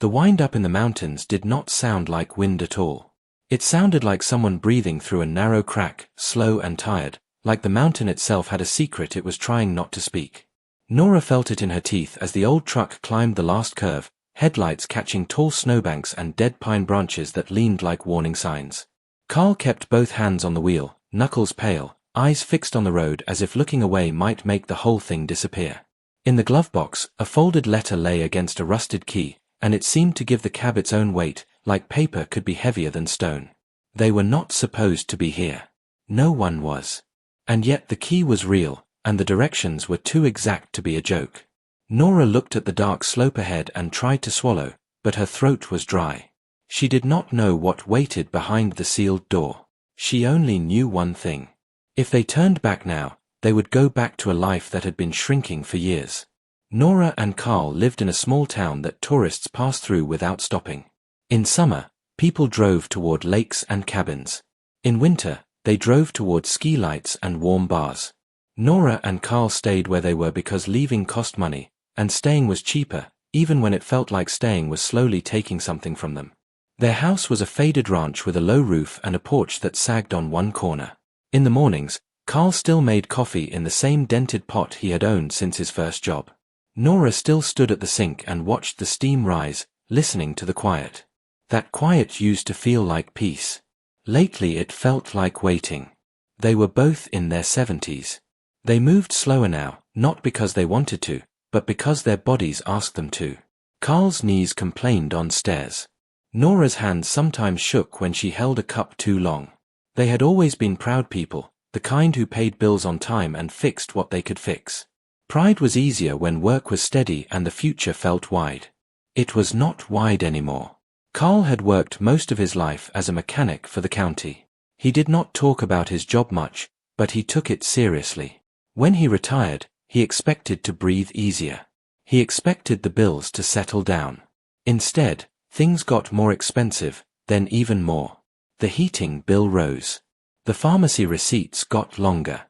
The wind-up in the mountains did not sound like wind at all. It sounded like someone breathing through a narrow crack, slow and tired, like the mountain itself had a secret it was trying not to speak. Nora felt it in her teeth as the old truck climbed the last curve, headlights catching tall snowbanks and dead pine branches that leaned like warning signs. Carl kept both hands on the wheel, knuckles pale, eyes fixed on the road as if looking away might make the whole thing disappear. In the glove box, a folded letter lay against a rusted key, and it seemed to give the cab its own weight, like paper could be heavier than stone. They were not supposed to be here. No one was. And yet the key was real, and the directions were too exact to be a joke. Nora looked at the dark slope ahead and tried to swallow, but her throat was dry. She did not know what waited behind the sealed door. She only knew one thing. If they turned back now, they would go back to a life that had been shrinking for years. Nora and Carl lived in a small town that tourists passed through without stopping. In summer, people drove toward lakes and cabins. In winter, they drove toward ski lights and warm bars. Nora and Carl stayed where they were because leaving cost money, and staying was cheaper, even when it felt like staying was slowly taking something from them. Their house was a faded ranch with a low roof and a porch that sagged on one corner. In the mornings, Carl still made coffee in the same dented pot he had owned since his first job. Nora still stood at the sink and watched the steam rise, listening to the quiet. That quiet used to feel like peace. Lately it felt like waiting. They were both in their 70s. They moved slower now, not because they wanted to, but because their bodies asked them to. Carl's knees complained on stairs. Nora's hands sometimes shook when she held a cup too long. They had always been proud people, the kind who paid bills on time and fixed what they could fix. Pride was easier when work was steady and the future felt wide. It was not wide anymore. Carl had worked most of his life as a mechanic for the county. He did not talk about his job much, but he took it seriously. When he retired, he expected to breathe easier. He expected the bills to settle down. Instead, things got more expensive, then even more. The heating bill rose. The pharmacy receipts got longer.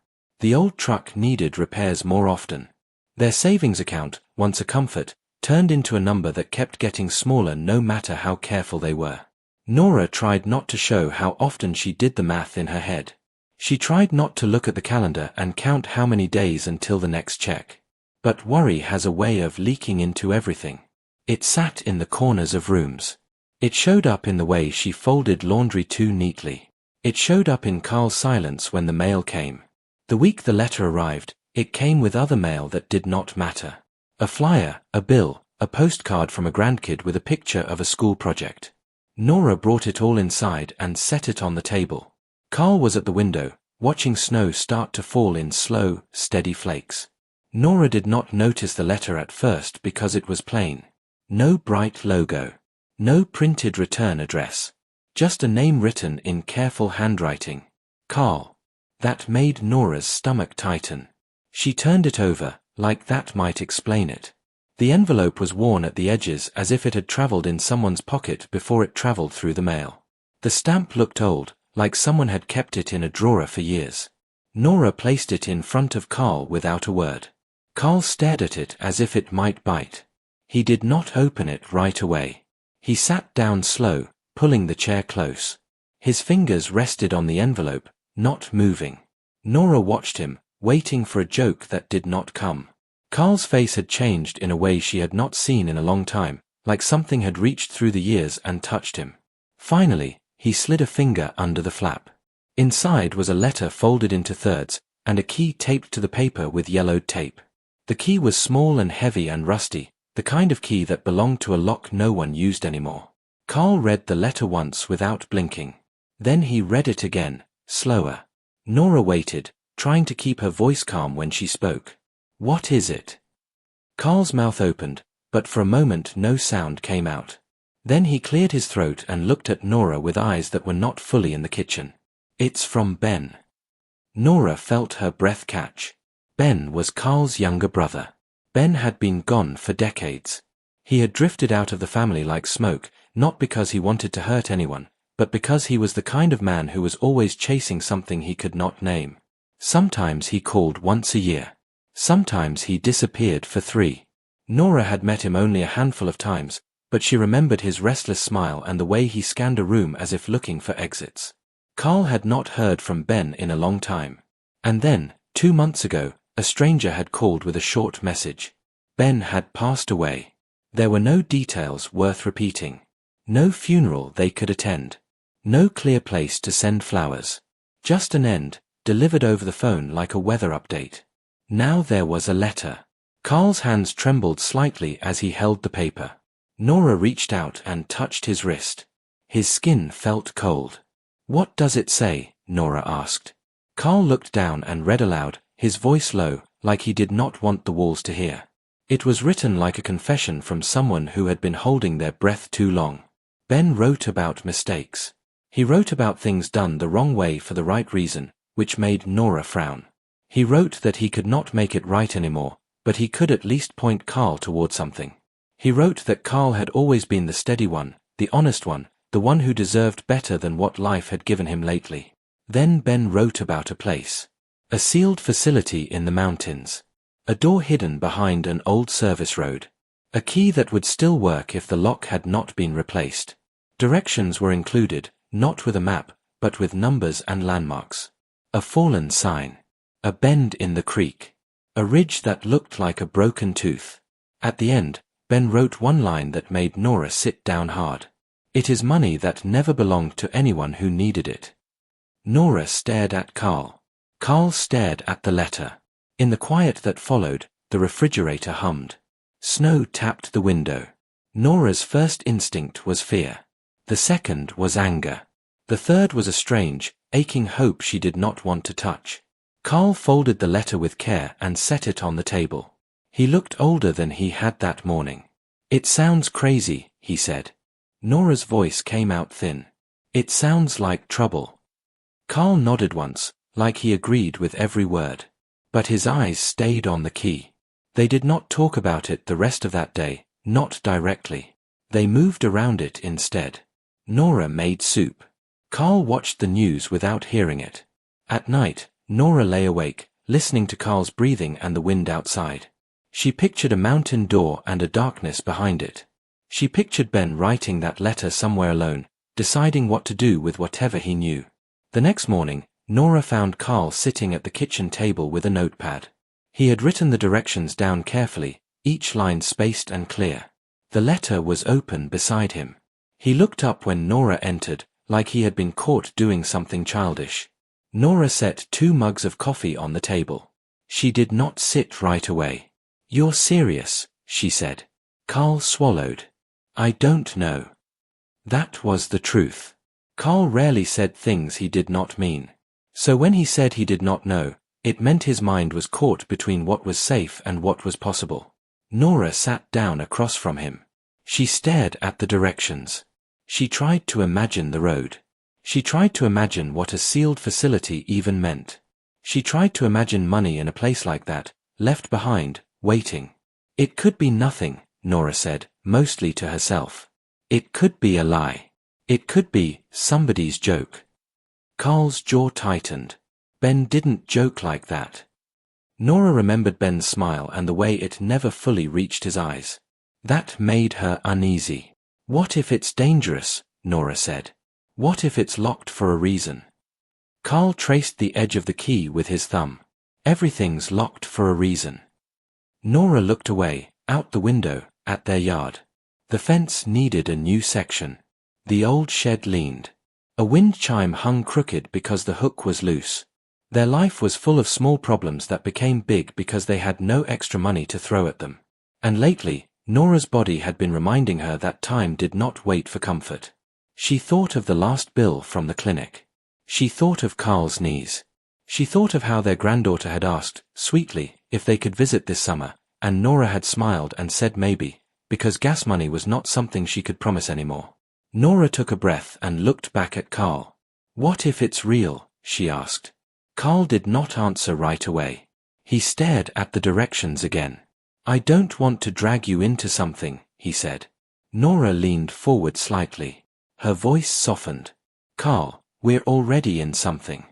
The old truck needed repairs more often. Their savings account, once a comfort, turned into a number that kept getting smaller no matter how careful they were. Nora tried not to show how often she did the math in her head. She tried not to look at the calendar and count how many days until the next check. But worry has a way of leaking into everything. It sat in the corners of rooms. It showed up in the way she folded laundry too neatly. It showed up in Carl's silence when the mail came. The week the letter arrived, it came with other mail that did not matter. A flyer, a bill, a postcard from a grandkid with a picture of a school project. Nora brought it all inside and set it on the table. Carl was at the window, watching snow start to fall in slow, steady flakes. Nora did not notice the letter at first because it was plain. No bright logo. No printed return address. Just a name written in careful handwriting. Carl. That made Nora's stomach tighten. She turned it over, like that might explain it. The envelope was worn at the edges as if it had traveled in someone's pocket before it traveled through the mail. The stamp looked old, like someone had kept it in a drawer for years. Nora placed it in front of Carl without a word. Carl stared at it as if it might bite. He did not open it right away. He sat down slow, pulling the chair close. His fingers rested on the envelope, not moving. Nora watched him, waiting for a joke that did not come. Carl's face had changed in a way she had not seen in a long time, like something had reached through the years and touched him. Finally, he slid a finger under the flap. Inside was a letter folded into thirds, and a key taped to the paper with yellowed tape. The key was small and heavy and rusty, the kind of key that belonged to a lock no one used anymore. Carl read the letter once without blinking. Then he read it again, slower. Nora waited, trying to keep her voice calm when she spoke. What is it? Carl's mouth opened, but for a moment no sound came out. Then he cleared his throat and looked at Nora with eyes that were not fully in the kitchen. It's from Ben. Nora felt her breath catch. Ben was Carl's younger brother. Ben had been gone for decades. He had drifted out of the family like smoke, not because he wanted to hurt anyone, but because he was the kind of man who was always chasing something he could not name. Sometimes he called once a year. Sometimes he disappeared for 3. Nora had met him only a handful of times, but she remembered his restless smile and the way he scanned a room as if looking for exits. Carl had not heard from Ben in a long time. And then, 2 months ago, a stranger had called with a short message. Ben had passed away. There were no details worth repeating. No funeral they could attend. No clear place to send flowers. Just an end, delivered over the phone like a weather update. Now there was a letter. Carl's hands trembled slightly as he held the paper. Nora reached out and touched his wrist. His skin felt cold. "What does it say?" Nora asked. Carl looked down and read aloud, his voice low, like he did not want the walls to hear. It was written like a confession from someone who had been holding their breath too long. Ben wrote about mistakes. He wrote about things done the wrong way for the right reason, which made Nora frown. He wrote that he could not make it right anymore, but he could at least point Carl toward something. He wrote that Carl had always been the steady one, the honest one, the one who deserved better than what life had given him lately. Then Ben wrote about a place. A sealed facility in the mountains. A door hidden behind an old service road. A key that would still work if the lock had not been replaced. Directions were included, not with a map, but with numbers and landmarks. A fallen sign. A bend in the creek. A ridge that looked like a broken tooth. At the end, Ben wrote one line that made Nora sit down hard. "It is money that never belonged to anyone who needed it." Nora stared at Carl. Carl stared at the letter. In the quiet that followed, the refrigerator hummed. Snow tapped the window. Nora's first instinct was fear. The second was anger. The third was a strange, aching hope she did not want to touch. Carl folded the letter with care and set it on the table. He looked older than he had that morning. "It sounds crazy," he said. Nora's voice came out thin. "It sounds like trouble." Carl nodded once, like he agreed with every word. But his eyes stayed on the key. They did not talk about it the rest of that day, not directly. They moved around it instead. Nora made soup. Carl watched the news without hearing it. At night, Nora lay awake, listening to Carl's breathing and the wind outside. She pictured a mountain door and a darkness behind it. She pictured Ben writing that letter somewhere alone, deciding what to do with whatever he knew. The next morning, Nora found Carl sitting at the kitchen table with a notepad. He had written the directions down carefully, each line spaced and clear. The letter was open beside him. He looked up when Nora entered, like he had been caught doing something childish. Nora set 2 mugs of coffee on the table. She did not sit right away. "You're serious," she said. Carl swallowed. "I don't know." That was the truth. Carl rarely said things he did not mean. So when he said he did not know, it meant his mind was caught between what was safe and what was possible. Nora sat down across from him. She stared at the directions. She tried to imagine the road. She tried to imagine what a sealed facility even meant. She tried to imagine money in a place like that, left behind, waiting. "It could be nothing," Nora said, mostly to herself. "It could be a lie. It could be somebody's joke." Carl's jaw tightened. Ben didn't joke like that. Nora remembered Ben's smile and the way it never fully reached his eyes. That made her uneasy. "What if it's dangerous?" Nora said. "What if it's locked for a reason?" Carl traced the edge of the key with his thumb. "Everything's locked for a reason." Nora looked away, out the window, at their yard. The fence needed a new section. The old shed leaned. A wind chime hung crooked because the hook was loose. Their life was full of small problems that became big because they had no extra money to throw at them. And lately, Nora's body had been reminding her that time did not wait for comfort. She thought of the last bill from the clinic. She thought of Carl's knees. She thought of how their granddaughter had asked, sweetly, if they could visit this summer, and Nora had smiled and said maybe, because gas money was not something she could promise anymore. Nora took a breath and looked back at Carl. "What if it's real?" she asked. Carl did not answer right away. He stared at the directions again. "I don't want to drag you into something," he said. Nora leaned forward slightly. Her voice softened. "Carl, we're already in something."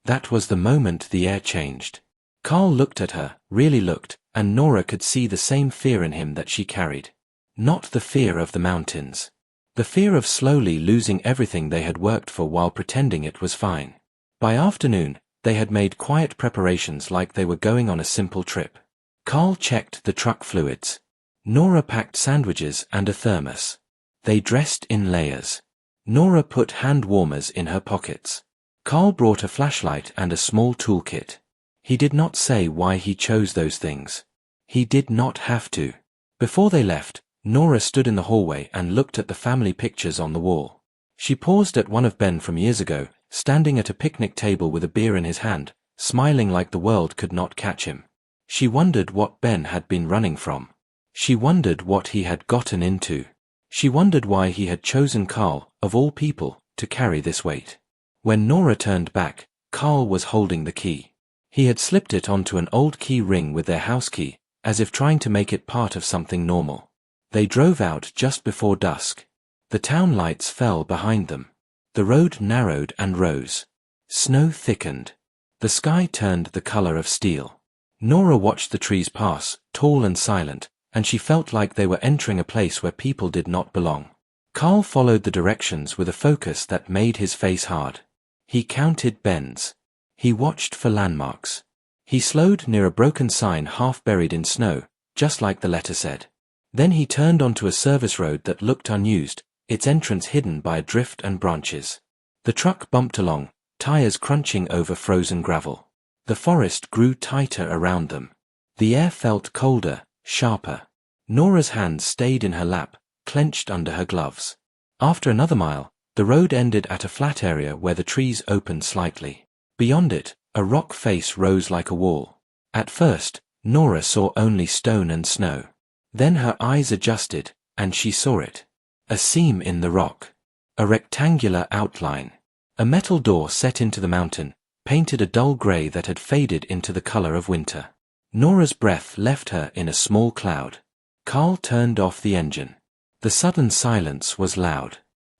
That was the moment the air changed. Carl looked at her, really looked, and Nora could see the same fear in him that she carried. Not the fear of the mountains. The fear of slowly losing everything they had worked for while pretending it was fine. By afternoon, they had made quiet preparations like they were going on a simple trip. Carl checked the truck fluids. Nora packed sandwiches and a thermos. They dressed in layers. Nora put hand warmers in her pockets. Carl brought a flashlight and a small toolkit. He did not say why he chose those things. He did not have to. Before they left, Nora stood in the hallway and looked at the family pictures on the wall. She paused at one of Ben from years ago, standing at a picnic table with a beer in his hand, smiling like the world could not catch him. She wondered what Ben had been running from. She wondered what he had gotten into. She wondered why he had chosen Carl, of all people, to carry this weight. When Nora turned back, Carl was holding the key. He had slipped it onto an old key ring with their house key, as if trying to make it part of something normal. They drove out just before dusk. The town lights fell behind them. The road narrowed and rose. Snow thickened. The sky turned the color of steel. Nora watched the trees pass, tall and silent, and she felt like they were entering a place where people did not belong. Carl followed the directions with a focus that made his face hard. He counted bends. He watched for landmarks. He slowed near a broken sign half buried in snow, just like the letter said. Then he turned onto a service road that looked unused, its entrance hidden by a drift and branches. The truck bumped along, tires crunching over frozen gravel. The forest grew tighter around them. The air felt colder, sharper. Nora's hands stayed in her lap, clenched under her gloves. After another mile, the road ended at a flat area where the trees opened slightly. Beyond it, a rock face rose like a wall. At first, Nora saw only stone and snow. Then her eyes adjusted, and she saw it. A seam in the rock. A rectangular outline. A metal door set into the mountain, painted a dull gray that had faded into the color of winter. Nora's breath left her in a small cloud. Carl turned off the engine. The sudden silence was loud.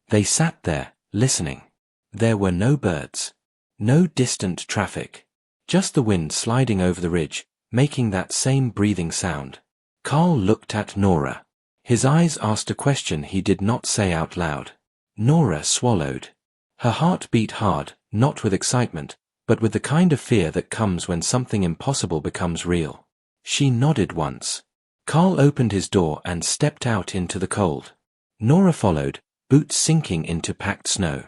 They sat there, listening. There were no birds. No distant traffic. Just the wind sliding over the ridge, making that same breathing sound. Carl looked at Nora. His eyes asked a question he did not say out loud. Nora swallowed. Her heart beat hard, not with excitement, but with the kind of fear that comes when something impossible becomes real. She nodded once. Carl opened his door and stepped out into the cold. Nora followed, boots sinking into packed snow.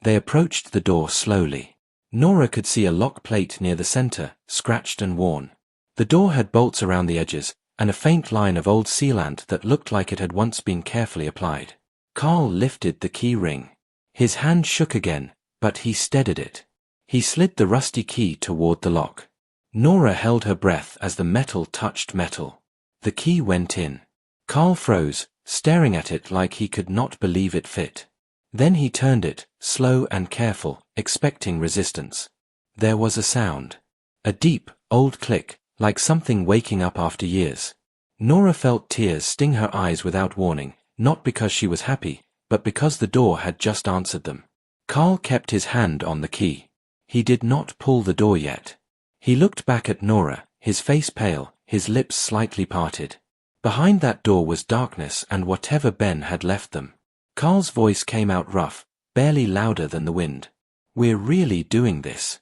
They approached the door slowly. Nora could see a lock plate near the center, scratched and worn. The door had bolts around the edges, and a faint line of old sealant that looked like it had once been carefully applied. Carl lifted the key ring. His hand shook again, but he steadied it. He slid the rusty key toward the lock. Nora held her breath as the metal touched metal. The key went in. Carl froze, staring at it like he could not believe it fit. Then he turned it, slow and careful, expecting resistance. There was a sound. A deep, old click, like something waking up after years. Nora felt tears sting her eyes without warning, not because she was happy, but because the door had just answered them. Carl kept his hand on the key. He did not pull the door yet. He looked back at Nora, his face pale, his lips slightly parted. Behind that door was darkness and whatever Ben had left them. Carl's voice came out rough, barely louder than the wind. "We're really doing this."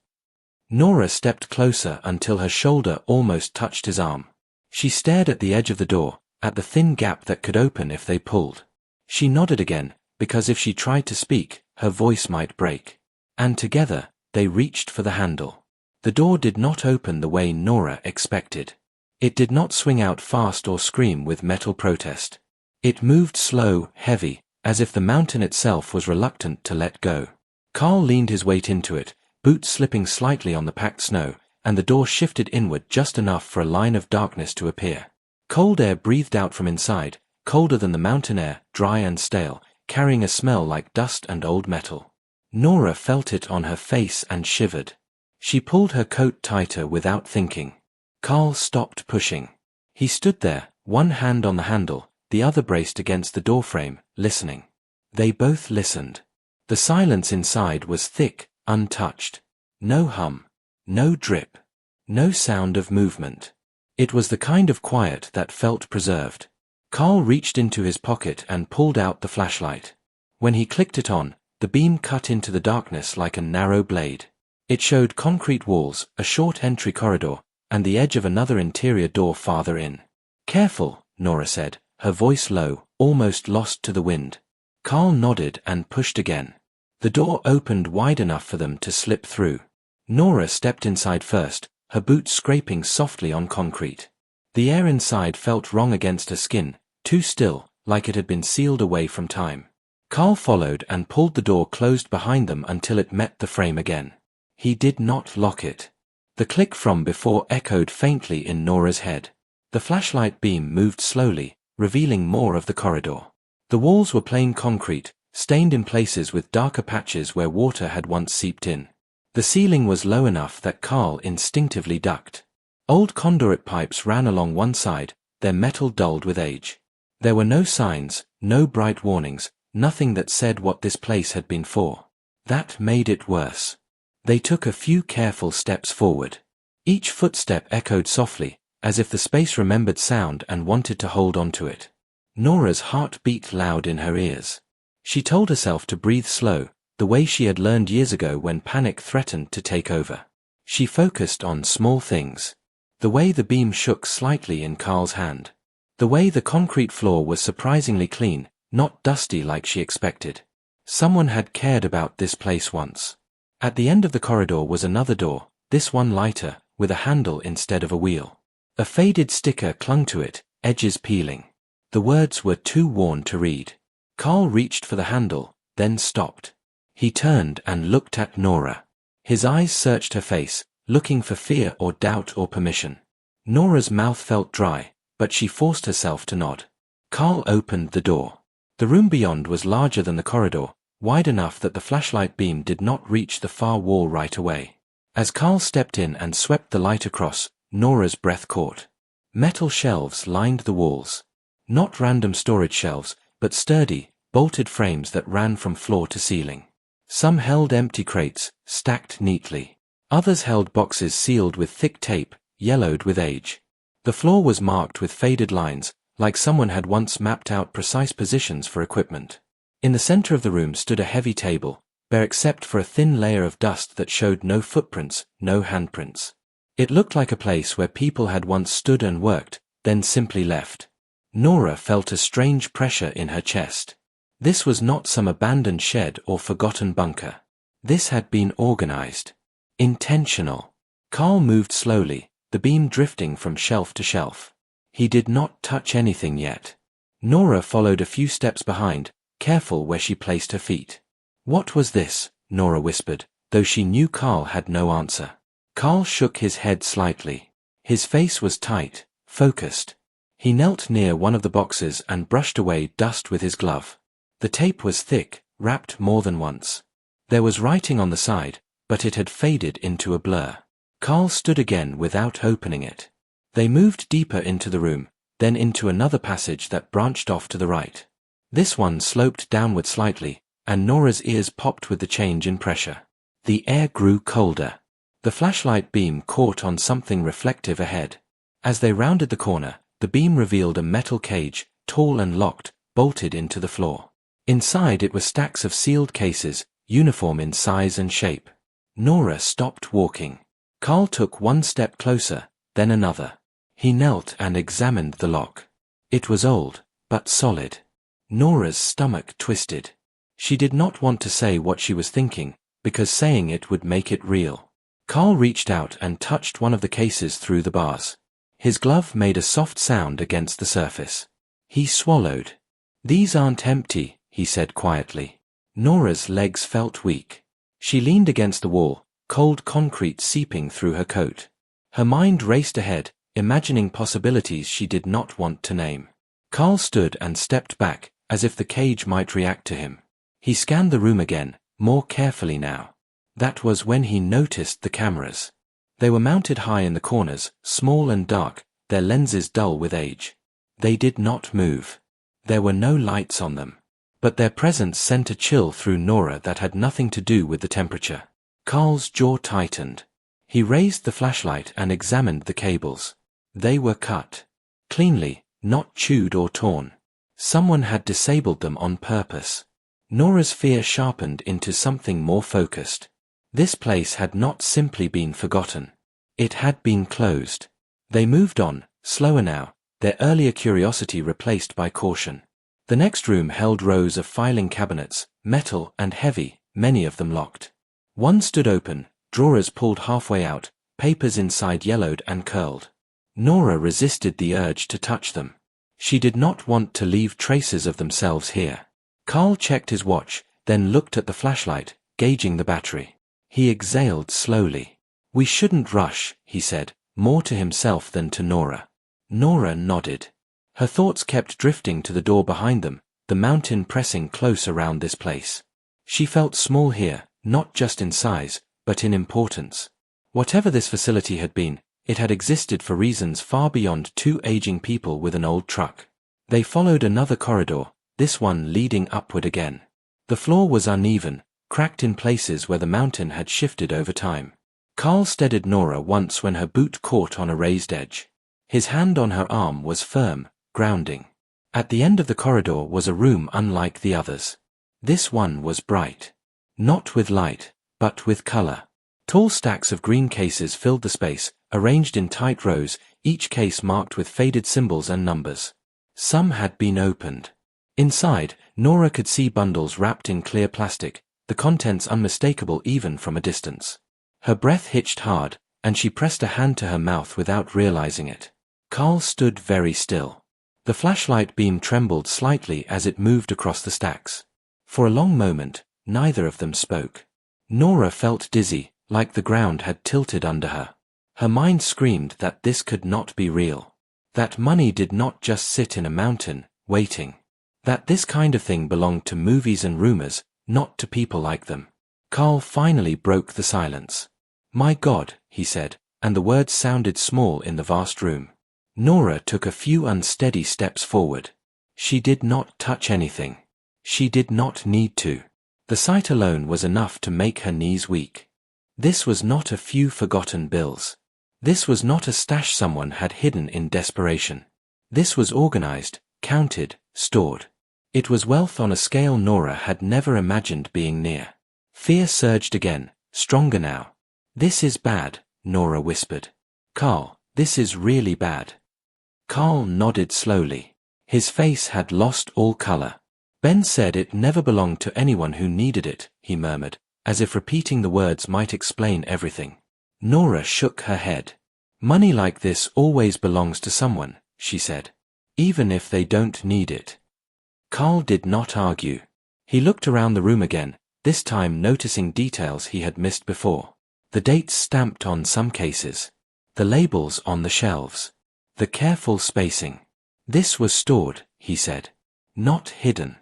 Nora stepped closer until her shoulder almost touched his arm. She stared at the edge of the door, at the thin gap that could open if they pulled. She nodded again, because if she tried to speak, her voice might break. And together, they reached for the handle. The door did not open the way Nora expected. It did not swing out fast or scream with metal protest. It moved slow, heavy, as if the mountain itself was reluctant to let go. Carl leaned his weight into it, boots slipping slightly on the packed snow, and the door shifted inward just enough for a line of darkness to appear. Cold air breathed out from inside, colder than the mountain air, dry and stale, carrying a smell like dust and old metal. Nora felt it on her face and shivered. She pulled her coat tighter without thinking. Carl stopped pushing. He stood there, one hand on the handle, the other braced against the doorframe, listening. They both listened. The silence inside was thick, untouched. No hum. No drip. No sound of movement. It was the kind of quiet that felt preserved. Carl reached into his pocket and pulled out the flashlight. When he clicked it on, the beam cut into the darkness like a narrow blade. It showed concrete walls, a short entry corridor, and the edge of another interior door farther in. "Careful," Nora said, her voice low, almost lost to the wind. Carl nodded and pushed again. The door opened wide enough for them to slip through. Nora stepped inside first, her boots scraping softly on concrete. The air inside felt wrong against her skin, too still, like it had been sealed away from time. Carl followed and pulled the door closed behind them until it met the frame again. He did not lock it. The click from before echoed faintly in Nora's head. The flashlight beam moved slowly, revealing more of the corridor. The walls were plain concrete, stained in places with darker patches where water had once seeped in. The ceiling was low enough that Carl instinctively ducked. Old conduit pipes ran along one side, their metal dulled with age. There were no signs, no bright warnings, nothing that said what this place had been for. That made it worse. They took a few careful steps forward. Each footstep echoed softly, as if the space remembered sound and wanted to hold on to it. Nora's heart beat loud in her ears. She told herself to breathe slow, the way she had learned years ago when panic threatened to take over. She focused on small things. The way the beam shook slightly in Carl's hand. The way the concrete floor was surprisingly clean, not dusty like she expected. Someone had cared about this place once. At the end of the corridor was another door, this one lighter, with a handle instead of a wheel. A faded sticker clung to it, edges peeling. The words were too worn to read. Carl reached for the handle, then stopped. He turned and looked at Nora. His eyes searched her face, looking for fear or doubt or permission. Nora's mouth felt dry, but she forced herself to nod. Carl opened the door. The room beyond was larger than the corridor, wide enough that the flashlight beam did not reach the far wall right away. As Carl stepped in and swept the light across, Nora's breath caught. Metal shelves lined the walls. Not random storage shelves, but sturdy, bolted frames that ran from floor to ceiling. Some held empty crates, stacked neatly. Others held boxes sealed with thick tape, yellowed with age. The floor was marked with faded lines, like someone had once mapped out precise positions for equipment. In the center of the room stood a heavy table, bare except for a thin layer of dust that showed no footprints, no handprints. It looked like a place where people had once stood and worked, then simply left. Nora felt a strange pressure in her chest. This was not some abandoned shed or forgotten bunker. This had been organized. Intentional. Carl moved slowly, the beam drifting from shelf to shelf. He did not touch anything yet. Nora followed a few steps behind, careful where she placed her feet. "What was this?" Nora whispered, though she knew Carl had no answer. Carl shook his head slightly. His face was tight, focused. He knelt near one of the boxes and brushed away dust with his glove. The tape was thick, wrapped more than once. There was writing on the side, but it had faded into a blur. Carl stood again without opening it. They moved deeper into the room, then into another passage that branched off to the right. This one sloped downward slightly, and Nora's ears popped with the change in pressure. The air grew colder. The flashlight beam caught on something reflective ahead. As they rounded the corner, the beam revealed a metal cage, tall and locked, bolted into the floor. Inside it were stacks of sealed cases, uniform in size and shape. Nora stopped walking. Carl took one step closer, then another. He knelt and examined the lock. It was old, but solid. Nora's stomach twisted. She did not want to say what she was thinking, because saying it would make it real. Carl reached out and touched one of the cases through the bars. His glove made a soft sound against the surface. He swallowed. "These aren't empty," he said quietly. Nora's legs felt weak. She leaned against the wall, cold concrete seeping through her coat. Her mind raced ahead, imagining possibilities she did not want to name. Carl stood and stepped back, as if the cage might react to him. He scanned the room again, more carefully now. That was when he noticed the cameras. They were mounted high in the corners, small and dark, their lenses dull with age. They did not move. There were no lights on them. But their presence sent a chill through Nora that had nothing to do with the temperature. Carl's jaw tightened. He raised the flashlight and examined the cables. They were cut. Cleanly, not chewed or torn. Someone had disabled them on purpose. Nora's fear sharpened into something more focused. This place had not simply been forgotten. It had been closed. They moved on, slower now, their earlier curiosity replaced by caution. The next room held rows of filing cabinets, metal and heavy, many of them locked. One stood open, drawers pulled halfway out, papers inside yellowed and curled. Nora resisted the urge to touch them. She did not want to leave traces of themselves here. Carl checked his watch, then looked at the flashlight, gauging the battery. He exhaled slowly. "We shouldn't rush," he said, more to himself than to Nora. Nora nodded. Her thoughts kept drifting to the door behind them, the mountain pressing close around this place. She felt small here, not just in size, but in importance. Whatever this facility had been, it had existed for reasons far beyond two aging people with an old truck. They followed another corridor, this one leading upward again. The floor was uneven, cracked in places where the mountain had shifted over time. Carl steadied Nora once when her boot caught on a raised edge. His hand on her arm was firm, grounding. At the end of the corridor was a room unlike the others. This one was bright. Not with light, but with color. Tall stacks of green cases filled the space, arranged in tight rows, each case marked with faded symbols and numbers. Some had been opened. Inside, Nora could see bundles wrapped in clear plastic, the contents unmistakable even from a distance. Her breath hitched hard, and she pressed a hand to her mouth without realizing it. Carl stood very still. The flashlight beam trembled slightly as it moved across the stacks. For a long moment, neither of them spoke. Nora felt dizzy, like the ground had tilted under her. Her mind screamed that this could not be real. That money did not just sit in a mountain, waiting. That this kind of thing belonged to movies and rumors, not to people like them. Carl finally broke the silence. "My God," he said, and the words sounded small in the vast room. Nora took a few unsteady steps forward. She did not touch anything. She did not need to. The sight alone was enough to make her knees weak. This was not a few forgotten bills. This was not a stash someone had hidden in desperation. This was organized, counted, stored. It was wealth on a scale Nora had never imagined being near. Fear surged again, stronger now. "This is bad," Nora whispered. "Carl, this is really bad." Carl nodded slowly. His face had lost all color. "Ben said it never belonged to anyone who needed it," he murmured, as if repeating the words might explain everything. Nora shook her head. "Money like this always belongs to someone," she said. "Even if they don't need it." Carl did not argue. He looked around the room again, this time noticing details he had missed before. The dates stamped on some cases. The labels on the shelves. The careful spacing. This was stored, he said. Not hidden.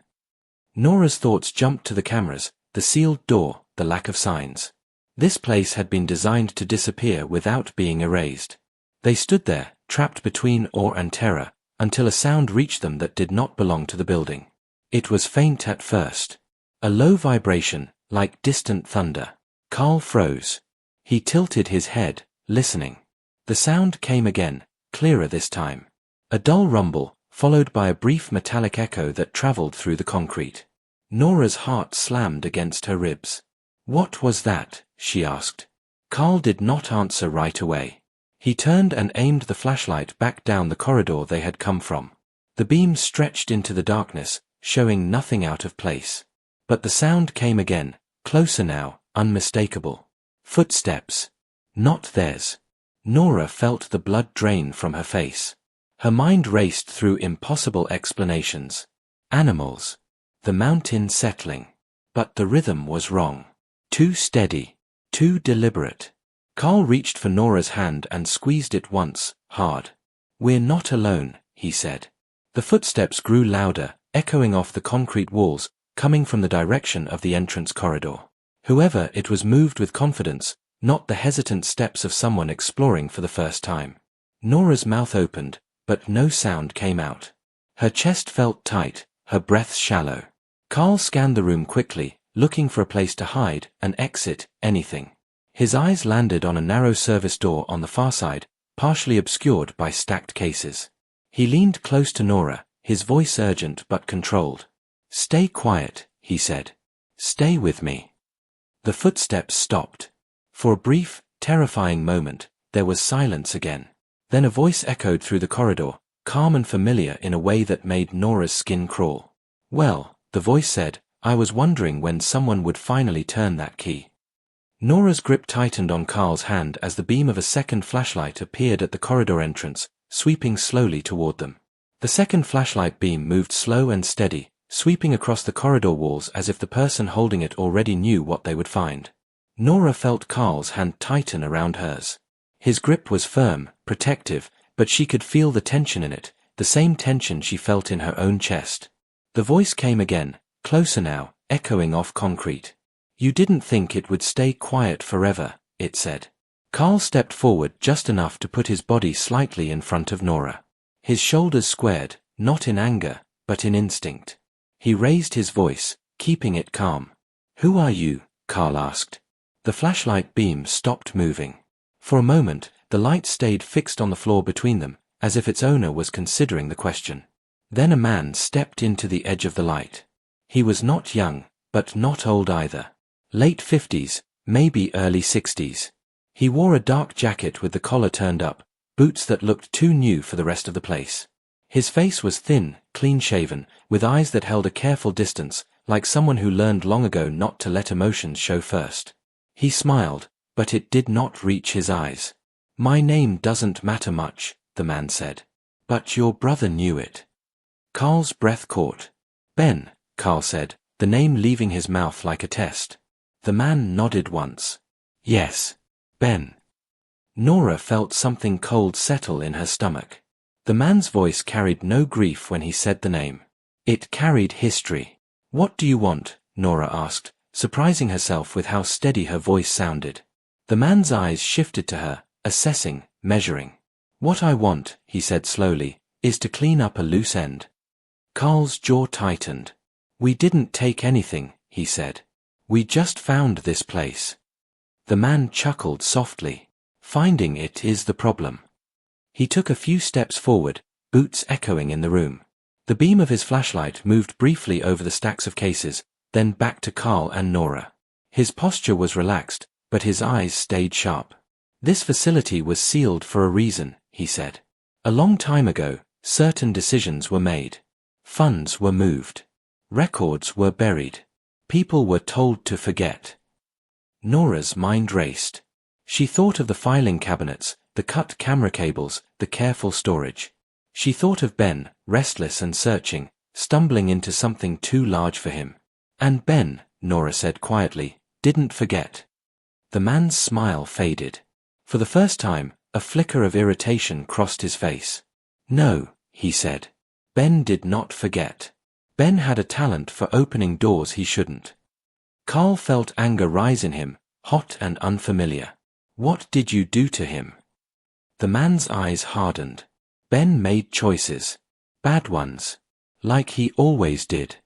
Nora's thoughts jumped to the cameras, the sealed door, the lack of signs. This place had been designed to disappear without being erased. They stood there, trapped between awe and terror, until a sound reached them that did not belong to the building. It was faint at first. A low vibration, like distant thunder. Carl froze. He tilted his head, listening. The sound came again, clearer this time. A dull rumble, followed by a brief metallic echo that traveled through the concrete. Nora's heart slammed against her ribs. "What was that?" she asked. Carl did not answer right away. He turned and aimed the flashlight back down the corridor they had come from. The beam stretched into the darkness, showing nothing out of place. But the sound came again, closer now, unmistakable. Footsteps. Not theirs. Nora felt the blood drain from her face. Her mind raced through impossible explanations. Animals. The mountain settling. But the rhythm was wrong. Too steady. Too deliberate. Carl reached for Nora's hand and squeezed it once, hard. "We're not alone," he said. The footsteps grew louder, echoing off the concrete walls, coming from the direction of the entrance corridor. Whoever it was moved with confidence, not the hesitant steps of someone exploring for the first time. Nora's mouth opened, but no sound came out. Her chest felt tight, her breath shallow. Carl scanned the room quickly, looking for a place to hide, an exit, anything. His eyes landed on a narrow service door on the far side, partially obscured by stacked cases. He leaned close to Nora, his voice urgent but controlled. "Stay quiet," he said. "Stay with me." The footsteps stopped. For a brief, terrifying moment, there was silence again. Then a voice echoed through the corridor, calm and familiar in a way that made Nora's skin crawl. "Well," the voice said, "I was wondering when someone would finally turn that key." Nora's grip tightened on Carl's hand as the beam of a second flashlight appeared at the corridor entrance, sweeping slowly toward them. The second flashlight beam moved slow and steady, sweeping across the corridor walls as if the person holding it already knew what they would find. Nora felt Carl's hand tighten around hers. His grip was firm, protective, but she could feel the tension in it, the same tension she felt in her own chest. The voice came again, closer now, echoing off concrete. "You didn't think it would stay quiet forever," it said. Carl stepped forward just enough to put his body slightly in front of Nora. His shoulders squared, not in anger, but in instinct. He raised his voice, keeping it calm. "Who are you?" Carl asked. The flashlight beam stopped moving. For a moment, the light stayed fixed on the floor between them, as if its owner was considering the question. Then a man stepped into the edge of the light. He was not young, but not old either. Late 50s, maybe early 60s. He wore a dark jacket with the collar turned up, boots that looked too new for the rest of the place. His face was thin, clean-shaven, with eyes that held a careful distance, like someone who learned long ago not to let emotions show first. He smiled, but it did not reach his eyes. "My name doesn't matter much," the man said. "But your brother knew it." Carl's breath caught. "Ben," Carl said, the name leaving his mouth like a test. The man nodded once. "Yes, Ben." Nora felt something cold settle in her stomach. The man's voice carried no grief when he said the name. It carried history. "What do you want?" Nora asked, surprising herself with how steady her voice sounded. The man's eyes shifted to her, assessing, measuring. "What I want," he said slowly, "is to clean up a loose end." Carl's jaw tightened. "We didn't take anything," he said. "We just found this place." The man chuckled softly. "Finding it is the problem." He took a few steps forward, boots echoing in the room. The beam of his flashlight moved briefly over the stacks of cases, then back to Carl and Nora. His posture was relaxed, but his eyes stayed sharp. "This facility was sealed for a reason," he said. "A long time ago, certain decisions were made. Funds were moved. Records were buried. People were told to forget." Nora's mind raced. She thought of the filing cabinets, the cut camera cables, the careful storage. She thought of Ben, restless and searching, stumbling into something too large for him. "And Ben," Nora said quietly, "didn't forget." The man's smile faded. For the first time, a flicker of irritation crossed his face. "No," he said. "Ben did not forget. Ben had a talent for opening doors he shouldn't." Carl felt anger rise in him, hot and unfamiliar. "What did you do to him?" The man's eyes hardened. "Ben made choices. Bad ones. Like he always did."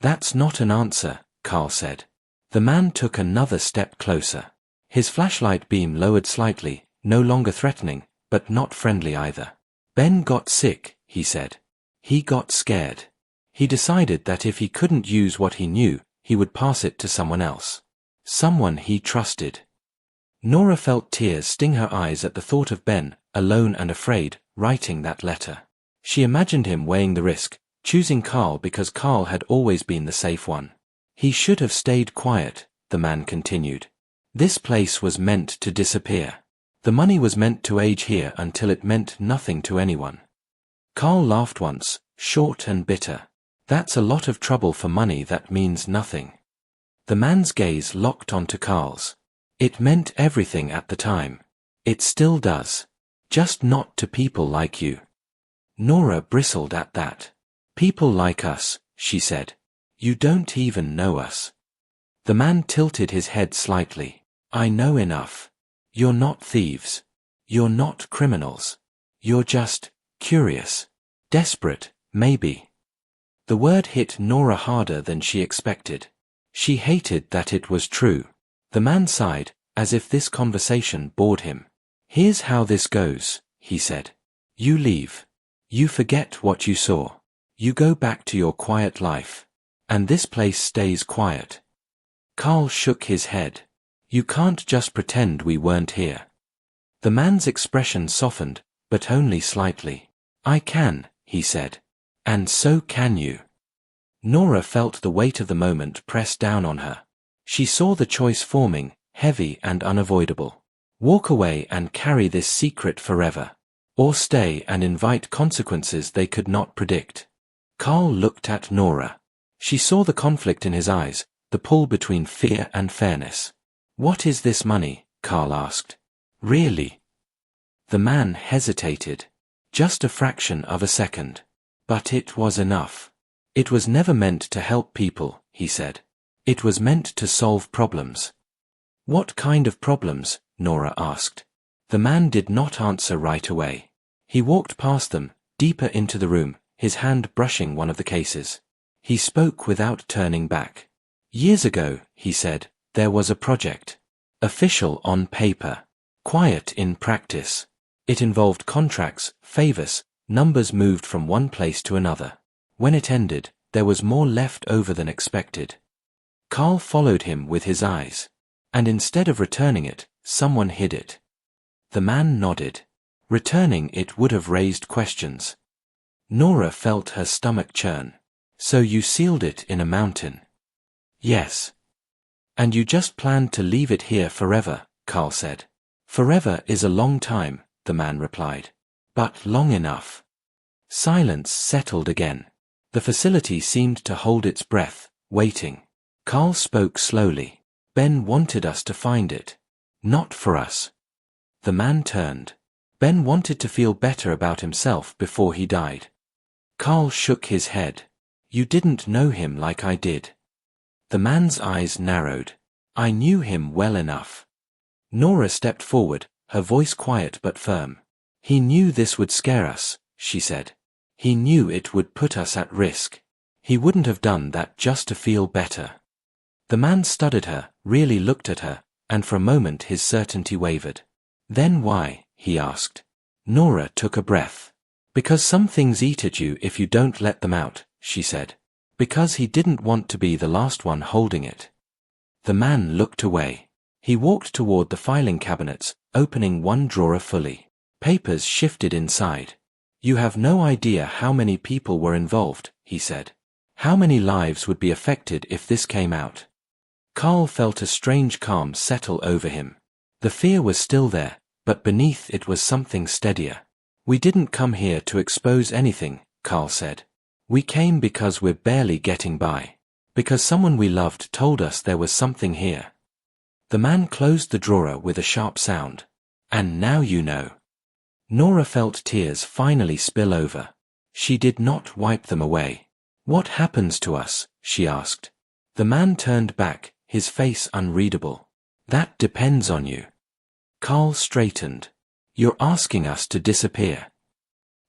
"That's not an answer," Carl said. The man took another step closer. His flashlight beam lowered slightly, no longer threatening, but not friendly either. "Ben got sick," he said. "He got scared. He decided that if he couldn't use what he knew, he would pass it to someone else. Someone he trusted." Nora felt tears sting her eyes at the thought of Ben, alone and afraid, writing that letter. She imagined him weighing the risk, choosing Carl because Carl had always been the safe one. "He should have stayed quiet," the man continued. "This place was meant to disappear. The money was meant to age here until it meant nothing to anyone." Carl laughed once, short and bitter. "That's a lot of trouble for money that means nothing." The man's gaze locked onto Carl's. "It meant everything at the time. It still does. Just not to people like you." Nora bristled at that. "People like us," she said. "You don't even know us." The man tilted his head slightly. "I know enough. You're not thieves. You're not criminals. You're just curious. Desperate, maybe." The word hit Nora harder than she expected. She hated that it was true. The man sighed, as if this conversation bored him. "Here's how this goes," he said. "You leave. You forget what you saw. You go back to your quiet life. And this place stays quiet. Carl shook his head. You can't just pretend we weren't here. The man's expression softened, but only slightly. I can, he said. And so can you. Nora felt the weight of the moment press down on her. She saw the choice forming, heavy and unavoidable. Walk away and carry this secret forever. Or stay and invite consequences they could not predict. Carl looked at Nora. She saw the conflict in his eyes, the pull between fear and fairness. What is this money? Carl asked. Really? The man hesitated. Just a fraction of a second. But it was enough. It was never meant to help people, he said. It was meant to solve problems. What kind of problems? Nora asked. The man did not answer right away. He walked past them, deeper into the room, his hand brushing one of the cases. He spoke without turning back. Years ago, he said, there was a project. Official on paper. Quiet in practice. It involved contracts, favors, numbers moved from one place to another. When it ended, there was more left over than expected. Carl followed him with his eyes. And instead of returning it, someone hid it. The man nodded. Returning it would have raised questions. Nora felt her stomach churn. So you sealed it in a mountain? Yes. And you just planned to leave it here forever, Carl said. Forever is a long time, the man replied. But long enough. Silence settled again. The facility seemed to hold its breath, waiting. Carl spoke slowly. Ben wanted us to find it. Not for us. The man turned. Ben wanted to feel better about himself before he died. Carl shook his head. You didn't know him like I did. The man's eyes narrowed. I knew him well enough. Nora stepped forward, her voice quiet but firm. He knew this would scare us, she said. He knew it would put us at risk. He wouldn't have done that just to feel better. The man studied her, really looked at her, and for a moment his certainty wavered. Then why? He asked. Nora took a breath. Because some things eat at you if you don't let them out, she said. Because he didn't want to be the last one holding it. The man looked away. He walked toward the filing cabinets, opening one drawer fully. Papers shifted inside. You have no idea how many people were involved, he said. How many lives would be affected if this came out? Carl felt a strange calm settle over him. The fear was still there, but beneath it was something steadier. We didn't come here to expose anything, Carl said. We came because we're barely getting by. Because someone we loved told us there was something here. The man closed the drawer with a sharp sound. And now you know. Nora felt tears finally spill over. She did not wipe them away. What happens to us? She asked. The man turned back, his face unreadable. That depends on you. Carl straightened. You're asking us to disappear.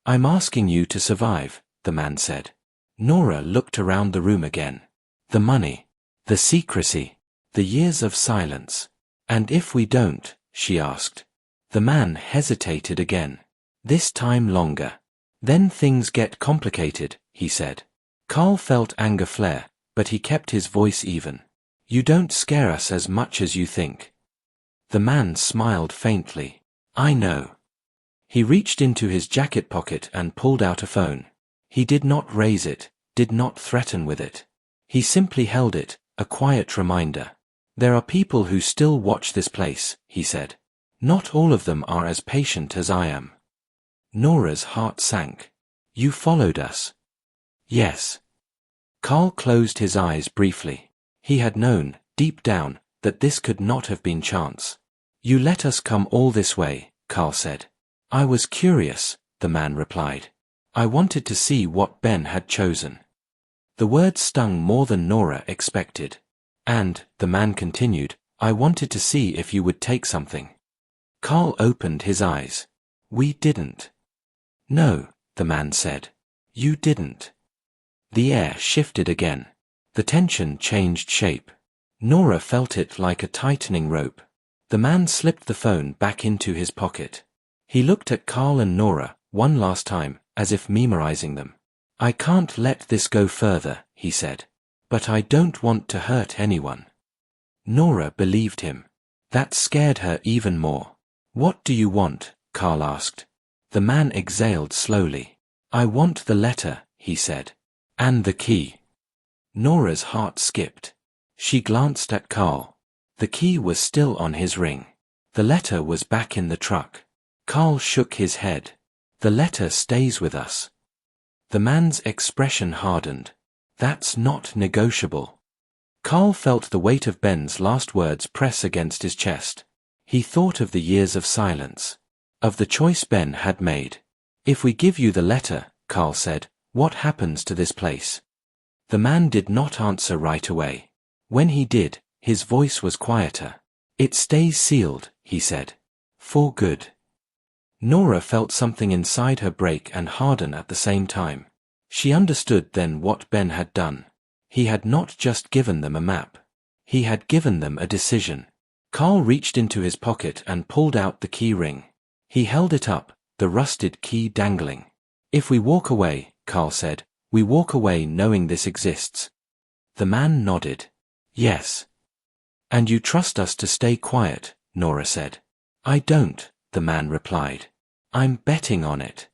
I'm asking you to survive, the man said. Nora looked around the room again. The money. The secrecy. The years of silence. And if we don't, she asked. The man hesitated again. This time longer. Then things get complicated, he said. Carl felt anger flare, but he kept his voice even. You don't scare us as much as you think. The man smiled faintly. I know. He reached into his jacket pocket and pulled out a phone. He did not raise it, did not threaten with it. He simply held it, a quiet reminder. There are people who still watch this place, he said. Not all of them are as patient as I am. Nora's heart sank. You followed us. Yes. Carl closed his eyes briefly. He had known, deep down, that this could not have been chance. You let us come all this way, Carl said. I was curious, the man replied. I wanted to see what Ben had chosen. The words stung more than Nora expected. And, the man continued, I wanted to see if you would take something. Carl opened his eyes. We didn't. No, the man said. You didn't. The air shifted again. The tension changed shape. Nora felt it like a tightening rope. The man slipped the phone back into his pocket. He looked at Carl and Nora, one last time, as if memorizing them. "I can't let this go further," he said. "But I don't want to hurt anyone." Nora believed him. That scared her even more. "What do you want?" Carl asked. The man exhaled slowly. "I want the letter," he said. "And the key." Nora's heart skipped. She glanced at Carl. The key was still on his ring. The letter was back in the truck. Carl shook his head. "The letter stays with us." The man's expression hardened. "That's not negotiable." Carl felt the weight of Ben's last words press against his chest. He thought of the years of silence. Of the choice Ben had made. "If we give you the letter," Carl said, "what happens to this place?" The man did not answer right away. When he did, his voice was quieter. "It stays sealed," he said. "For good." Nora felt something inside her break and harden at the same time. She understood then what Ben had done. He had not just given them a map. He had given them a decision. Carl reached into his pocket and pulled out the key ring. He held it up, the rusted key dangling. "If we walk away," Carl said, "we walk away knowing this exists." The man nodded. "Yes." "And you trust us to stay quiet," Nora said. "I don't," the man replied. "I'm betting on it."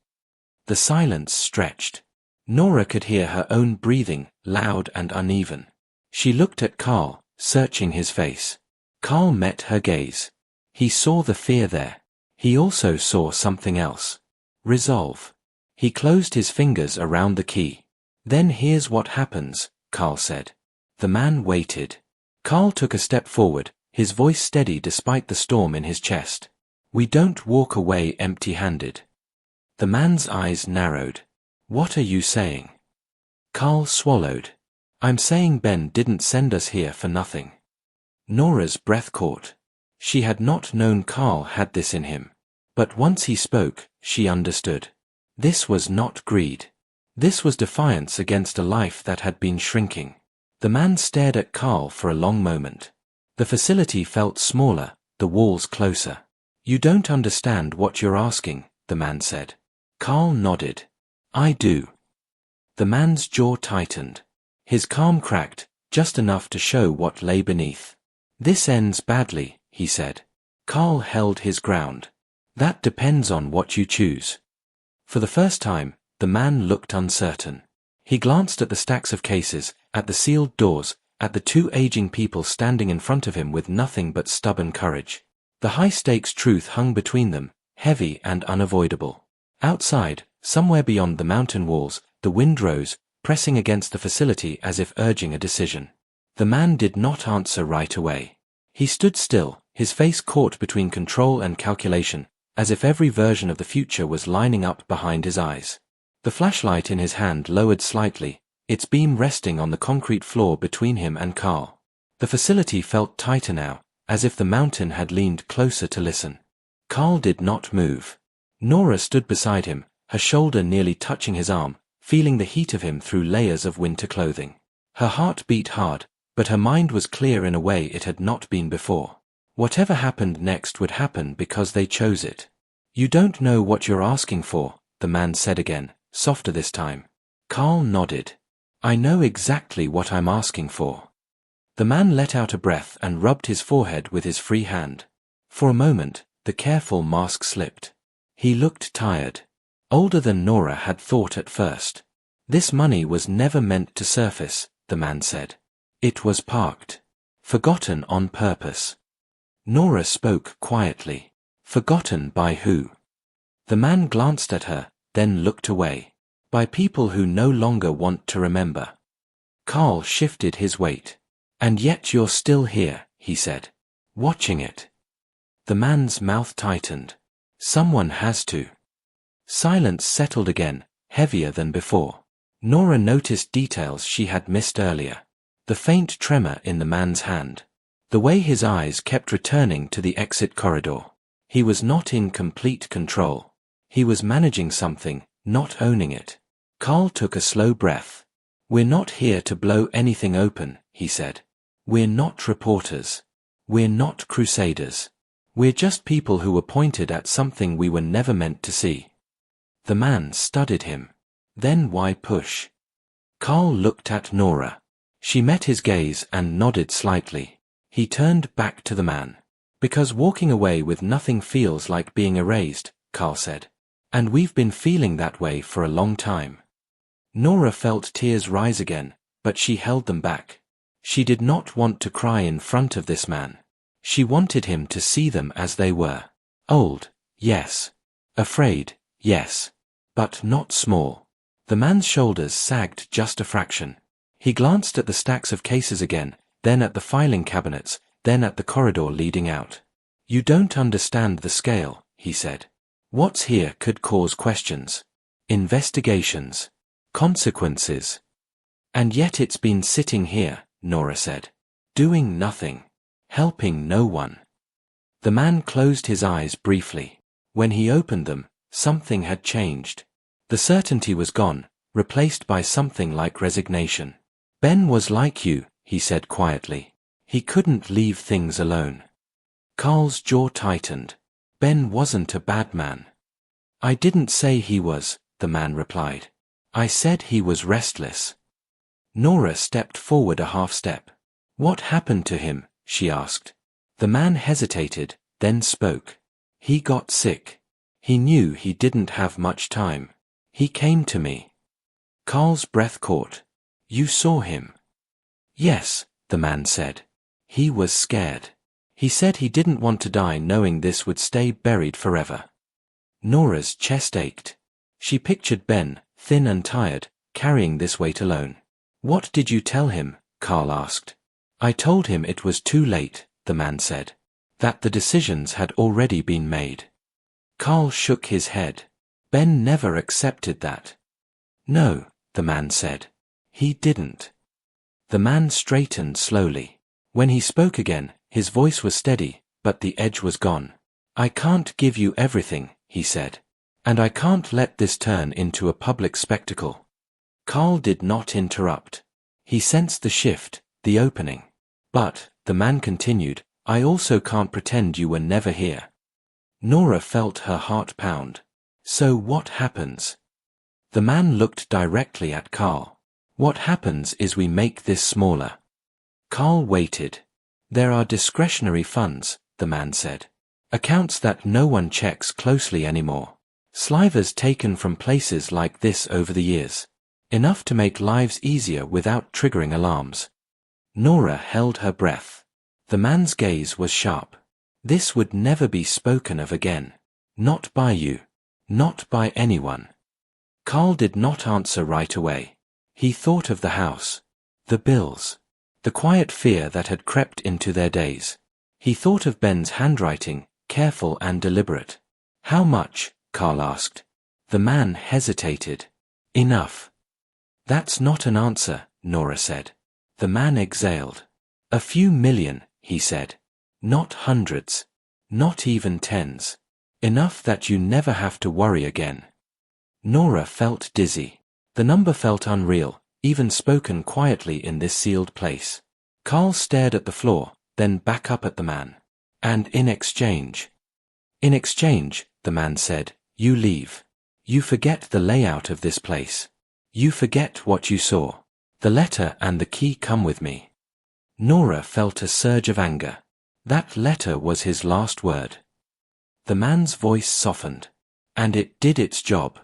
The silence stretched. Nora could hear her own breathing, loud and uneven. She looked at Carl, searching his face. Carl met her gaze. He saw the fear there. He also saw something else. Resolve. He closed his fingers around the key. "Then here's what happens," Carl said. The man waited. Carl took a step forward, his voice steady despite the storm in his chest. "We don't walk away empty-handed." The man's eyes narrowed. "What are you saying?" Carl swallowed. "I'm saying Ben didn't send us here for nothing." Nora's breath caught. She had not known Carl had this in him. But once he spoke, she understood. This was not greed. This was defiance against a life that had been shrinking. The man stared at Carl for a long moment. The facility felt smaller, the walls closer. "You don't understand what you're asking," the man said. Carl nodded. "I do." The man's jaw tightened. His calm cracked, just enough to show what lay beneath. "This ends badly," he said. Carl held his ground. "That depends on what you choose." For the first time, the man looked uncertain. He glanced at the stacks of cases, at the sealed doors, at the two aging people standing in front of him with nothing but stubborn courage. The high-stakes truth hung between them, heavy and unavoidable. Outside, somewhere beyond the mountain walls, the wind rose, pressing against the facility as if urging a decision. The man did not answer right away. He stood still, his face caught between control and calculation, as if every version of the future was lining up behind his eyes. The flashlight in his hand lowered slightly, its beam resting on the concrete floor between him and Carl. The facility felt tighter now, as if the mountain had leaned closer to listen. Carl did not move. Nora stood beside him, her shoulder nearly touching his arm, feeling the heat of him through layers of winter clothing. Her heart beat hard, but her mind was clear in a way it had not been before. Whatever happened next would happen because they chose it. "You don't know what you're asking for," the man said again, softer this time. Carl nodded. "I know exactly what I'm asking for." The man let out a breath and rubbed his forehead with his free hand. For a moment, the careful mask slipped. He looked tired. Older than Nora had thought at first. "This money was never meant to surface," the man said. "It was parked. Forgotten on purpose." Nora spoke quietly. "Forgotten by who?" The man glanced at her, then looked away. "By people who no longer want to remember." Carl shifted his weight. "And yet you're still here," he said. "Watching it." The man's mouth tightened. "Someone has to." Silence settled again, heavier than before. Nora noticed details she had missed earlier. The faint tremor in the man's hand. The way his eyes kept returning to the exit corridor. He was not in complete control. He was managing something, not owning it. Carl took a slow breath. "We're not here to blow anything open," he said. "We're not reporters. We're not crusaders. We're just people who were pointed at something we were never meant to see." The man studied him. Then why push? Carl looked at Nora. She met his gaze and nodded slightly. He turned back to the man. Because walking away with nothing feels like being erased, Carl said. And we've been feeling that way for a long time. Nora felt tears rise again, but she held them back. She did not want to cry in front of this man. She wanted him to see them as they were. Old, yes. Afraid, yes. But not small. The man's shoulders sagged just a fraction. He glanced at the stacks of cases again, then at the filing cabinets, then at the corridor leading out. You don't understand the scale, he said. What's here could cause questions. Investigations. Consequences. And yet it's been sitting here, Nora said. Doing nothing. Helping no one. The man closed his eyes briefly. When he opened them, something had changed. The certainty was gone, replaced by something like resignation. Ben was like you, he said quietly. He couldn't leave things alone. Carl's jaw tightened. Ben wasn't a bad man. I didn't say he was, the man replied. I said he was restless. Nora stepped forward a half step. What happened to him? She asked. The man hesitated, then spoke. He got sick. He knew he didn't have much time. He came to me. Carl's breath caught. You saw him? Yes, the man said. He was scared. He said he didn't want to die knowing this would stay buried forever. Nora's chest ached. She pictured Ben, thin and tired, carrying this weight alone. What did you tell him? Carl asked. I told him it was too late, the man said. That the decisions had already been made. Carl shook his head. Ben never accepted that. No, the man said. He didn't. The man straightened slowly. When he spoke again, his voice was steady, but the edge was gone. I can't give you everything, he said. And I can't let this turn into a public spectacle. Carl did not interrupt. He sensed the shift, the opening. But, the man continued, I also can't pretend you were never here. Nora felt her heart pound. So what happens? The man looked directly at Carl. What happens is we make this smaller. Carl waited. There are discretionary funds, the man said. Accounts that no one checks closely anymore. Slivers taken from places like this over the years. Enough to make lives easier without triggering alarms. Nora held her breath. The man's gaze was sharp. This would never be spoken of again. Not by you. Not by anyone. Carl did not answer right away. He thought of the house. The bills. The quiet fear that had crept into their days. He thought of Ben's handwriting, careful and deliberate. How much? Carl asked. The man hesitated. Enough. That's not an answer, Nora said. The man exhaled. A few million, he said. Not hundreds. Not even tens. Enough that you never have to worry again. Nora felt dizzy. The number felt unreal, even spoken quietly in this sealed place. Carl stared at the floor, then back up at the man. And in exchange. In exchange, the man said, you leave. You forget the layout of this place. You forget what you saw. The letter and the key come with me. Nora felt a surge of anger. That letter was his last word. The man's voice softened. And it did its job.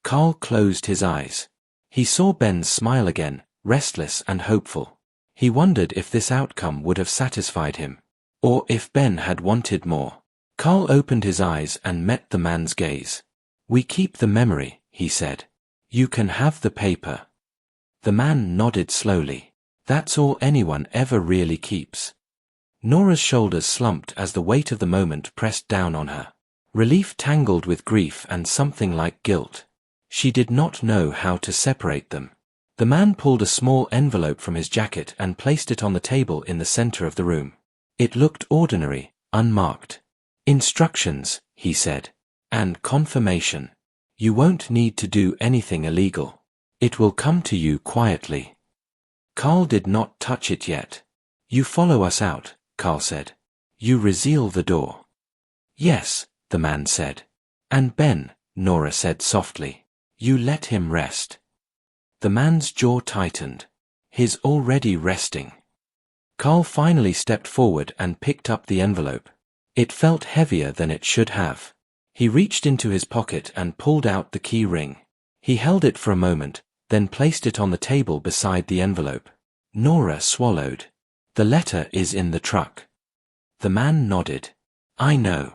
Carl closed his eyes. He saw Ben's smile again, restless and hopeful. He wondered if this outcome would have satisfied him. Or if Ben had wanted more. Carl opened his eyes and met the man's gaze. We keep the memory, he said. You can have the paper. The man nodded slowly. That's all anyone ever really keeps. Nora's shoulders slumped as the weight of the moment pressed down on her. Relief tangled with grief and something like guilt. She did not know how to separate them. The man pulled a small envelope from his jacket and placed it on the table in the center of the room. It looked ordinary, unmarked. Instructions, he said. And confirmation. You won't need to do anything illegal. It will come to you quietly. Carl did not touch it yet. You follow us out, Carl said. You reseal the door. Yes, the man said. And Ben, Nora said softly. You let him rest. The man's jaw tightened. He's already resting. Carl finally stepped forward and picked up the envelope. It felt heavier than it should have. He reached into his pocket and pulled out the key ring. He held it for a moment, then placed it on the table beside the envelope. Nora swallowed. The letter is in the truck. The man nodded. I know.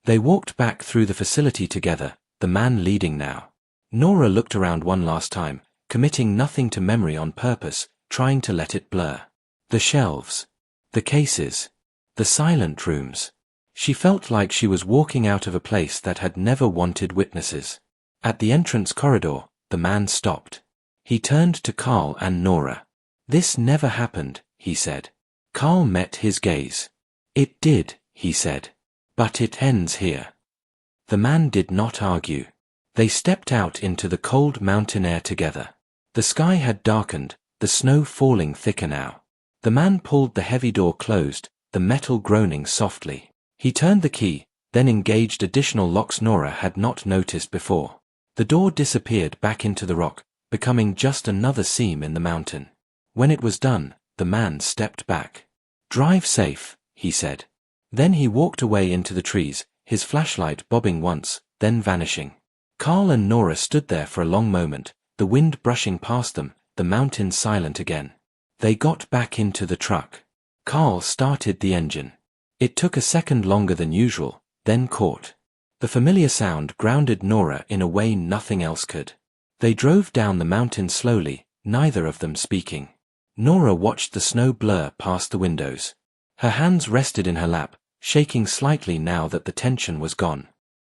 They walked back through the facility together, the man leading now. Nora looked around one last time, committing nothing to memory on purpose, trying to let it blur. The shelves. The cases. The silent rooms. She felt like she was walking out of a place that had never wanted witnesses. At the entrance corridor, the man stopped. He turned to Carl and Nora. This never happened, he said. Carl met his gaze. It did, he said. But it ends here. The man did not argue. They stepped out into the cold mountain air together. The sky had darkened, the snow falling thicker now. The man pulled the heavy door closed, the metal groaning softly. He turned the key, then engaged additional locks Nora had not noticed before. The door disappeared back into the rock, becoming just another seam in the mountain. When it was done, the man stepped back. Drive safe, he said. Then he walked away into the trees, his flashlight bobbing once, then vanishing. Carl and Nora stood there for a long moment, the wind brushing past them, the mountain silent again. They got back into the truck. Carl started the engine. It took a second longer than usual, then caught. The familiar sound grounded Nora in a way nothing else could. They drove down the mountain slowly, neither of them speaking. Nora watched the snow blur past the windows. Her hands rested in her lap, shaking slightly now that the tension was gone.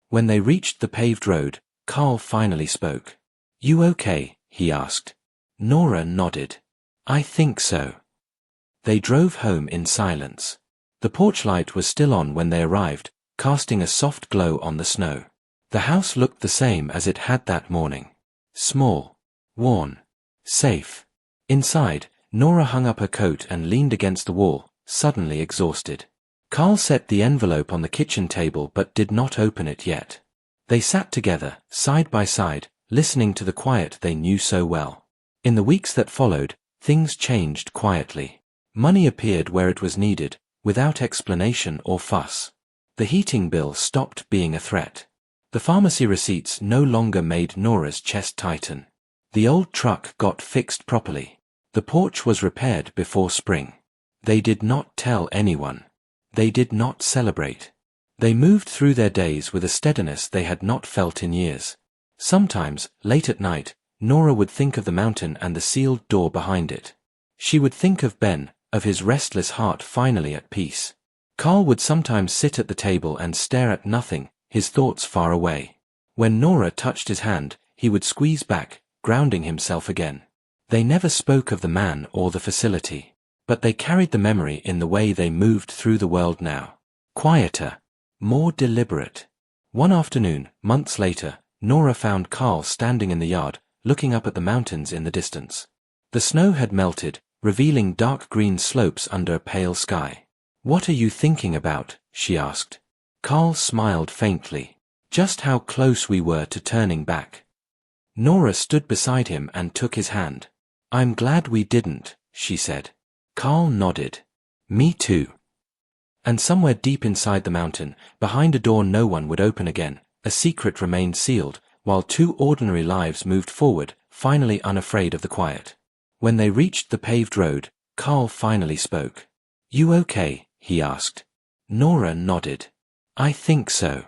When they reached the paved road, Carl finally spoke. You okay? He asked. Nora nodded. I think so. They drove home in silence. The porch light was still on when they arrived, casting a soft glow on the snow. The house looked the same as it had that morning. Small. Worn. Safe. Inside, Nora hung up her coat and leaned against the wall, suddenly exhausted. Carl set the envelope on the kitchen table but did not open it yet. They sat together, side by side, listening to the quiet they knew so well. In the weeks that followed, things changed quietly. Money appeared where it was needed, without explanation or fuss. The heating bill stopped being a threat. The pharmacy receipts no longer made Nora's chest tighten. The old truck got fixed properly. The porch was repaired before spring. They did not tell anyone. They did not celebrate. They moved through their days with a steadiness they had not felt in years. Sometimes, late at night, Nora would think of the mountain and the sealed door behind it. She would think of Ben, of his restless heart finally at peace. Carl would sometimes sit at the table and stare at nothing, his thoughts far away. When Nora touched his hand, he would squeeze back, grounding himself again. They never spoke of the man or the facility, but they carried the memory in the way they moved through the world now. Quieter. More deliberate. One afternoon, months later, Nora found Carl standing in the yard, looking up at the mountains in the distance. The snow had melted, revealing dark green slopes under a pale sky. What are you thinking about? She asked. Carl smiled faintly. Just how close we were to turning back. Nora stood beside him and took his hand. I'm glad we didn't, she said. Carl nodded. Me too. And somewhere deep inside the mountain, behind a door no one would open again, a secret remained sealed, while two ordinary lives moved forward, finally unafraid of the quiet. When they reached the paved road, Carl finally spoke. You okay? He asked. Nora nodded. I think so.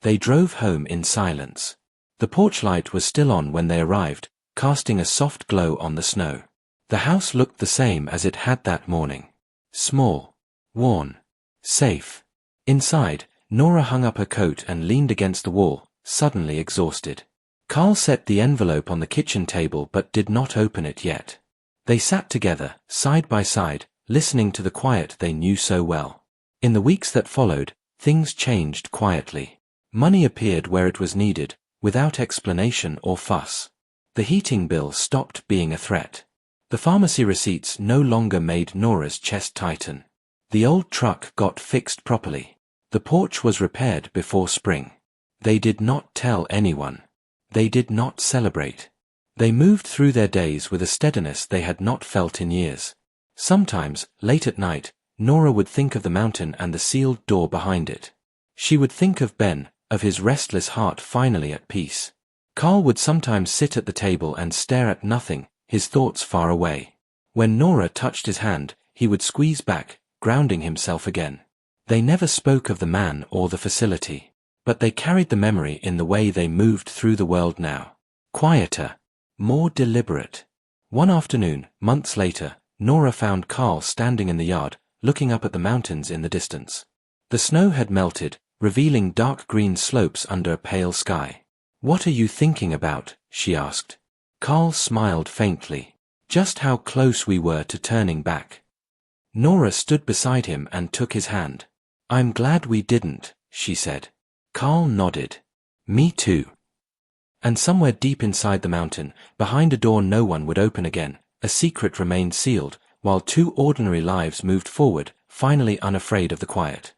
They drove home in silence. The porch light was still on when they arrived, casting a soft glow on the snow. The house looked the same as it had that morning. Small. Worn. Safe. Inside, Nora hung up her coat and leaned against the wall, suddenly exhausted. Carl set the envelope on the kitchen table but did not open it yet. They sat together, side by side, listening to the quiet they knew so well. In the weeks that followed, things changed quietly. Money appeared where it was needed, without explanation or fuss. The heating bill stopped being a threat. The pharmacy receipts no longer made Nora's chest tighten. The old truck got fixed properly. The porch was repaired before spring. They did not tell anyone. They did not celebrate. They moved through their days with a steadiness they had not felt in years. Sometimes, late at night, Nora would think of the mountain and the sealed door behind it. She would think of Ben, of his restless heart finally at peace. Carl would sometimes sit at the table and stare at nothing, his thoughts far away. When Nora touched his hand, he would squeeze back, grounding himself again. They never spoke of the man or the facility, but they carried the memory in the way they moved through the world now. Quieter, more deliberate. One afternoon, months later, Nora found Carl standing in the yard, looking up at the mountains in the distance. The snow had melted, revealing dark green slopes under a pale sky. "What are you thinking about?" she asked. Carl smiled faintly. "Just how close we were to turning back." Nora stood beside him and took his hand. "I'm glad we didn't," she said. Carl nodded. "Me too." And somewhere deep inside the mountain, behind a door no one would open again, a secret remained sealed, while two ordinary lives moved forward, finally unafraid of the quiet.